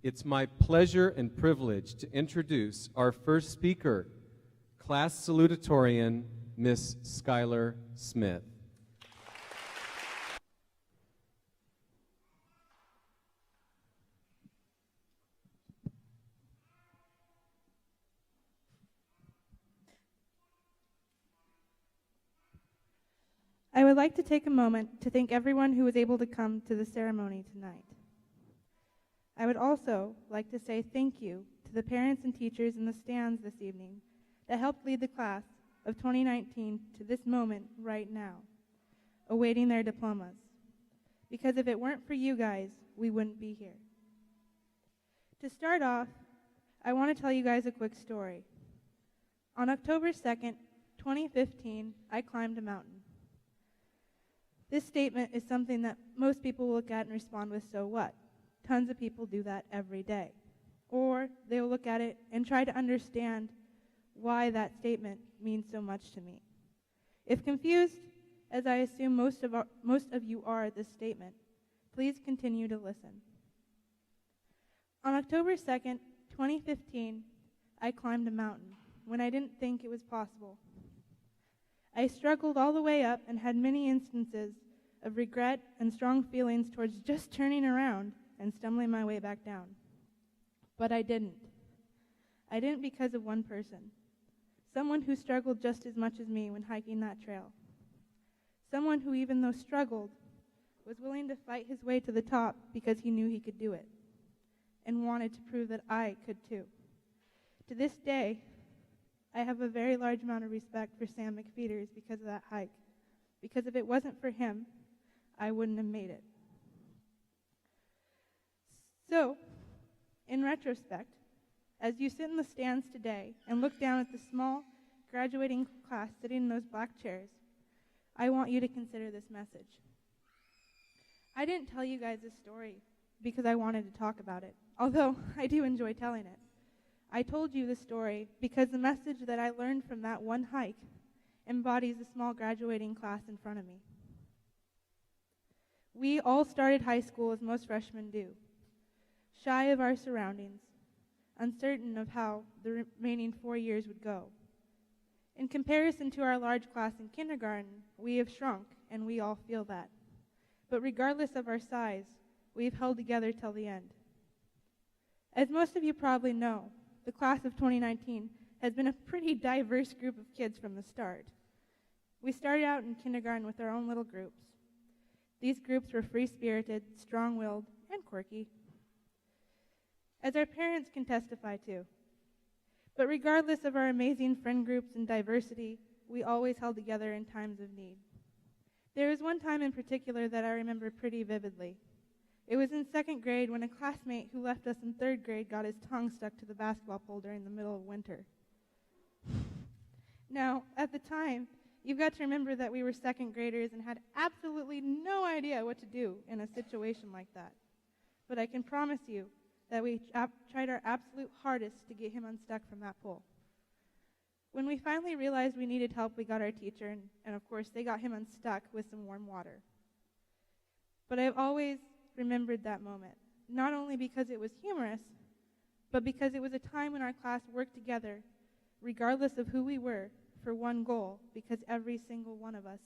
It's my pleasure and privilege to introduce our first speaker, Class Salutatorian, Miss Skyler Smith. I would like to take a moment to thank everyone who was able to come to the ceremony tonight. I would also like to say thank you to the parents and teachers in the stands this evening that helped lead the class of 2019 to this moment right now, awaiting their diplomas. Because if it weren't for you guys, we wouldn't be here. To start off, I want to tell you guys a quick story. On October 2nd, 2015, I climbed a mountain. This statement is something that most people will look at and respond with, so what? Tons of people do that every day. Or they will look at it and try to understand why that statement means so much to me. If confused, as I assume most of you are at this statement, please continue to listen. On October 2nd, 2015, I climbed a mountain when I didn't think it was possible. I struggled all the way up and had many instances of regret and strong feelings towards just turning around and stumbling my way back down. But I didn't. I didn't because of one person, someone who struggled just as much as me when hiking that trail. Someone who, even though struggled, was willing to fight his way to the top because he knew he could do it and wanted to prove that I could too. To this day, I have a very large amount of respect for Sam McFeeters because of that hike. Because if it wasn't for him, I wouldn't have made it. So, in retrospect, as you sit in the stands today and look down at the small graduating class sitting in those black chairs, I want you to consider this message. I didn't tell you guys this story because I wanted to talk about it, although I do enjoy telling it. I told you the story because the message that I learned from that one hike embodies the small graduating class in front of me. We all started high school as most freshmen do, shy of our surroundings, uncertain of how the remaining 4 years would go. In comparison to our large class in kindergarten, we have shrunk, and we all feel that. But regardless of our size, we've held together till the end. As most of you probably know, the class of 2019 has been a pretty diverse group of kids from the start. We started out in kindergarten with our own little groups. These groups were free-spirited, strong-willed, and quirky, as our parents can testify to. But regardless of our amazing friend groups and diversity, we always held together in times of need. There was one time in particular that I remember pretty vividly. It was in second grade when a classmate who left us in third grade got his tongue stuck to the basketball pole during the middle of winter. Now, at the time, you've got to remember that we were second graders and had absolutely no idea what to do in a situation like that. But I can promise you that we tried our absolute hardest to get him unstuck from that pole. When we finally realized we needed help, we got our teacher, and of course, they got him unstuck with some warm water. But I've always remembered that moment, not only because it was humorous, but because it was a time when our class worked together, regardless of who we were, for one goal, because every single one of us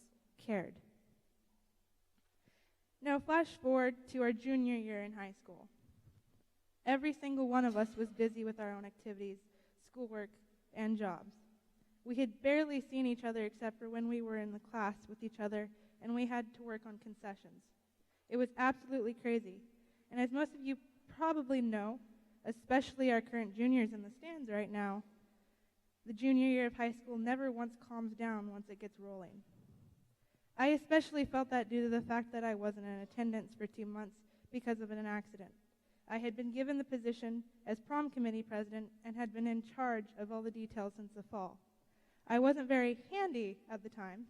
cared. Now flash forward to our junior year in high school. Every single one of us was busy with our own activities, schoolwork, and jobs. We had barely seen each other except for when we were in the class with each other and we had to work on concessions. It was absolutely crazy. And as most of you probably know, especially our current juniors in the stands right now, the junior year of high school never once calms down once it gets rolling. I especially felt that due to the fact that I wasn't in attendance for 2 months because of an accident. I had been given the position as prom committee president and had been in charge of all the details since the fall. I wasn't very handy at the time.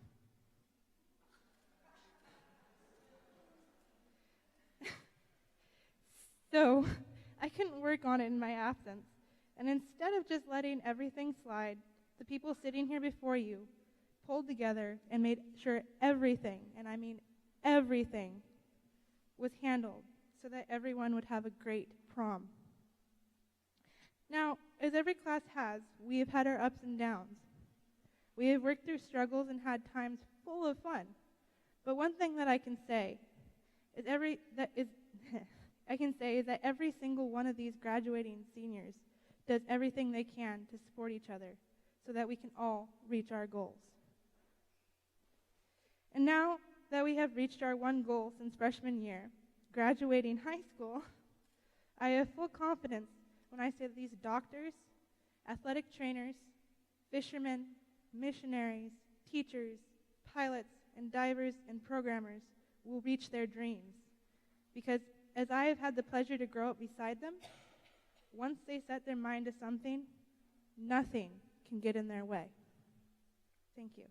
So I couldn't work on it in my absence. And instead of just letting everything slide, the people sitting here before you pulled together and made sure everything, and I mean everything, was handled so that everyone would have a great prom. As every class has, we have had our ups and downs. We have worked through struggles and had times full of fun. But one thing that I can say is that every single one of these graduating seniors does everything they can to support each other so that we can all reach our goals. And now that we have reached our one goal since freshman year, graduating high school, I have full confidence when I say that these doctors, athletic trainers, fishermen, missionaries, teachers, pilots, and divers and programmers will reach their dreams. Because as I have had the pleasure to grow up beside them, once they set their mind to something, nothing can get in their way. Thank you.